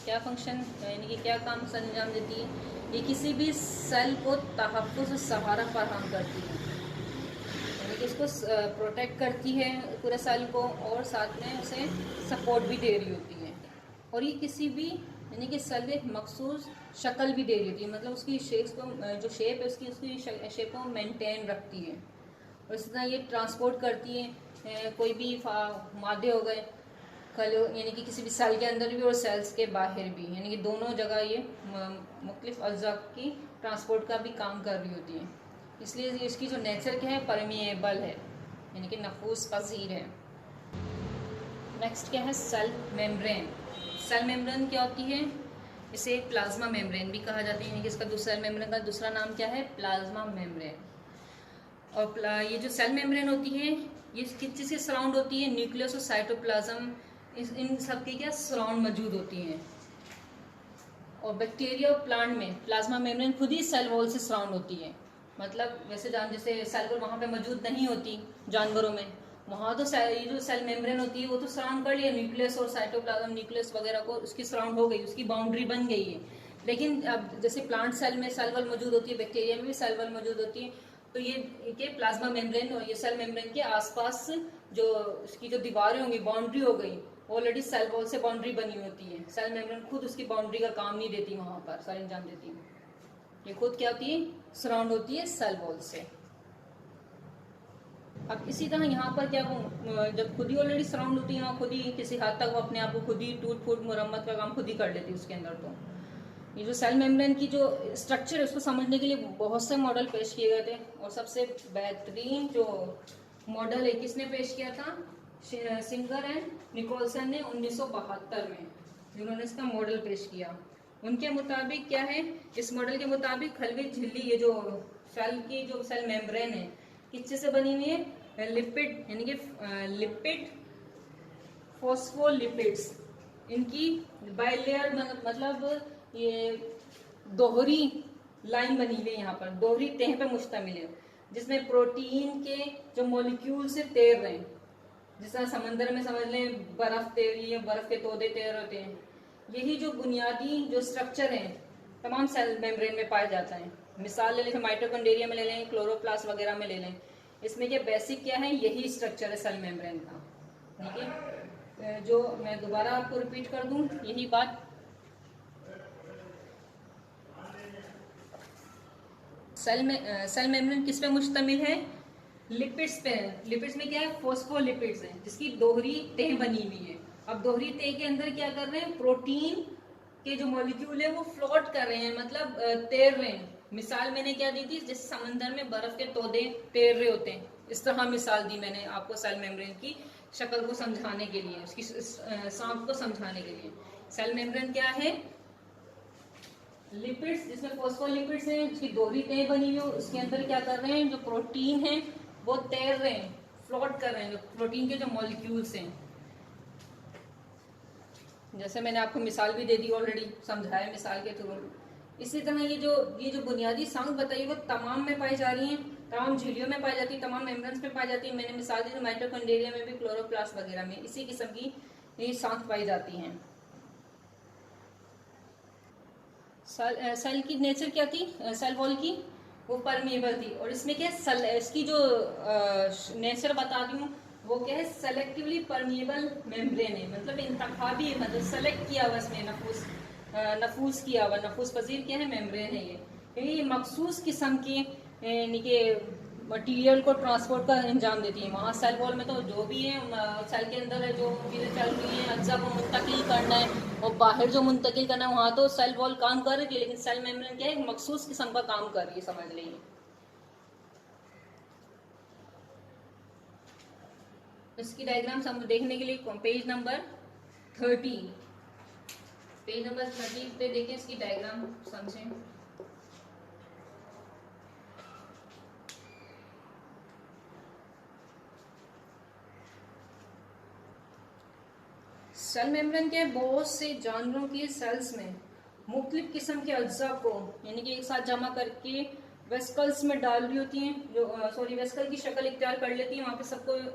क्या फंक्शन यानी कि क्या काम अंजाम देती है? ये किसी भी सेल को तहफ़्फ़ुज़ सहारा फराहम करती है, यानी कि इसको प्रोटेक्ट करती है पूरे सेल को, और साथ में उसे सपोर्ट भी दे रही होती है। और ये किसी भी यानी कि सेल में एक मखसूस शक्ल भी दे रही होती है, मतलब उसकी शेप्स को, जो शेप है उसकी शेप को मेंटेन रखती है। और इसी तरह ये ट्रांसपोर्ट करती है कोई भी मादे हो गए कल, यानी कि किसी भी सेल के अंदर भी और सेल्स के बाहर भी, यानी कि दोनों जगह ये मुख्तलिफ अज्जा की ट्रांसपोर्ट का भी काम कर रही होती है। इसलिए इसकी जो नेचर क्या है, परमिएबल है, यानी कि नफूस पजीर है। नेक्स्ट क्या है, सेल मेम्ब्रेन। सेल मेम्ब्रेन क्या होती है? इसे प्लाज्मा मेम्ब्रेन भी कहा जाता है, यानी कि इसका सेल मेम्ब्रेन का दूसरा नाम क्या है, प्लाज्मा मेम्ब्रेन। और ये जो सेल मेम्ब्रेन होती है ये किस चीज़ से सराउंड होती है? न्यूक्लियस और साइटोप्लाज्म, इन सब की क्या सराउंड मौजूद होती हैं। और बैक्टीरिया और प्लांट में प्लाज्मा मेम्ब्रेन खुद ही सेल वॉल से सराउंड होती है। मतलब वैसे जैसे सेल वॉल वहाँ पे मौजूद नहीं होती जानवरों में, वहाँ तो ये जो सेल मेम्ब्रेन होती है वो तो सराउंड कर लिया, न्यूक्लियस और साइटोप्लाज्म, न्यूक्लियस वगैरह को उसकी सराउंड हो गई, उसकी बाउंड्री बन गई है। लेकिन अब जैसे प्लांट सेल में सेल वॉल मौजूद होती है, बैक्टीरिया में भी सेल वॉल मौजूद होती है, तो ये प्लाज्मा मेम्ब्रेन और ये सेल मेम्ब्रेन के आसपास जो इसकी जो दीवारें होंगी, बाउंड्री हो गई, ऑलरेडी सेल वॉल से बाउंड्री बनी होती है। सेल मेम्ब्रेन खुद उसकी बाउंड्री का काम नहीं देती, वहां पर सर अंजाम देती है। ये खुद क्या होती है, सराउंड होती है सेल वॉल से। अब इसी तरह यहाँ पर क्या जब खुद ही ऑलरेडी सराउंड होती है, वहाँ खुद ही किसी हद तक वो अपने आप को खुद ही टूट फूट मुरम्मत का काम खुद ही कर लेती है उसके अंदर। तो ये जो सेल मेम्ब्रेन की जो स्ट्रक्चर है उसको समझने के लिए बहुत से मॉडल पेश किए गए थे, और सबसे बेहतरीन जो मॉडल है किसने पेश किया था? सिंगर एंड निकोलसन ने 1972 में, जिन्होंने इसका मॉडल पेश किया। उनके मुताबिक क्या है, इस मॉडल के मुताबिक खलवी झिल्ली, ये जो सेल की जो सेल मेम्ब्रेन है किस चीज से बनी हुई है? लिपिड, यानी कि लिपिड फॉस्फोलिपिड्स, इनकी बाइलेयर, मतलब ये दोहरी लाइन बनी हुई है, यहाँ पर दोहरी तह पे मुश्तमिल है, जिसमें प्रोटीन के जो मॉलिक्यूल से तैर रहे हैं, जिस तरह समंदर में समझ लें बर्फ तैर रही है, बर्फ के तोदे तैर होते हैं। यही जो बुनियादी जो स्ट्रक्चर है तमाम सेल मेम्ब्रेन में पाया जाता है। मिसाल ले लें, माइटोकॉन्ड्रिया में ले लें, क्लोरोप्लास्ट वगैरह में ले लें, इसमें क्या बेसिक क्या है, यही स्ट्रक्चर है सेल मेम्ब्रेन का। ठीक है, जो मैं दोबारा आपको रिपीट कर दूं यही बात, सेल मेम्ब्रेन किस पे मुश्तमिल है? लिपिड्स पे। लिपिड्स में क्या है? फॉस्फोलिपिड्स है, जिसकी दोहरी तह बनी हुई है। अब दोहरी तह के अंदर क्या कर रहे हैं? प्रोटीन के जो मॉलिक्यूल है वो फ्लोट कर रहे हैं, मतलब तैर रहे हैं। मिसाल मैंने क्या दी थी, जैसे समंदर में बर्फ के तोदे तैर रहे होते हैं, इस तरह मिसाल दी मैंने आपको सेल मेम्ब्रेन की शक्ल को समझाने के लिए, उसकी सांप को समझाने के लिए। सेल मेम्ब्रेन क्या है? लिपिड्स, जिसमें फॉस्फोलिपिड्स हैं, उसकी दोहरी तह बनी हुई है, उसके अंदर क्या कर रहे हैं? जो प्रोटीन है वो तैर रहे हैं, फ्लोट कर रहे हैं, जो प्रोटीन के जो मॉलिक्यूल्स हैं। जैसे मैंने आपको मिसाल भी दे दी, ऑलरेडी समझाया मिसाल के थ्रू। इसी तरह ये जो बुनियादी सांख बताई वो तमाम में पाई जा रही हैं, तमाम झिल्लियों में पाई जाती है, तमाम मेम्ब्रेन्स में पाई जाती है। मैंने मिसाल दी माइटोकॉन्ड्रिया में भी, क्लोरोप्लास्ट वगैरह में इसी किस्म की ये सांख पाई जाती हैं। सेल की नेचर क्या थी? सेल वॉल की वो परमेबल थी, और इसमें क्या है, इसकी जो नेचर बता दी हूँ वो क्या है, सेलेक्टिवली परमेबल मेम्ब्रेन है, मतलब इंतखाबी, मतलब सेलेक्ट किया हुआ इसमें नफूस किया हुआ, नफूस पजीर क्या है, मेम्ब्रेन है ये मखसूस किस्म की यानी कि मटीरियल को ट्रांसपोर्ट का अंजाम देती है। वहाँ सेल वॉल में तो जो भी है सेल के अंदर है, जो चीज़ें चल रही हैं, अज्जा को मुंतकिल करना है और बाहर जो मुंतकिल करना है, वहाँ तो सेल वॉल काम कर रही है, लेकिन सेल मेम्ब्रेन क्या है, मखसूस किस्म का काम कर रही है, समझ लीजिए। इसकी डायग्राम हम देखने के लिए पेज नंबर 30 पे देखें, इसकी डायग्राम समझें। सेल मेम्ब्रेन के बहुत से जानवरों के सेल्स में मुख्तलिफ किस्म के अज्जा को यानी कि एक साथ जमा करके वेस्कल्स में डाल रही होती हैं, जो वेस्कल की शक्ल इख्तियार कर लेती हैं, वहाँ पे सबको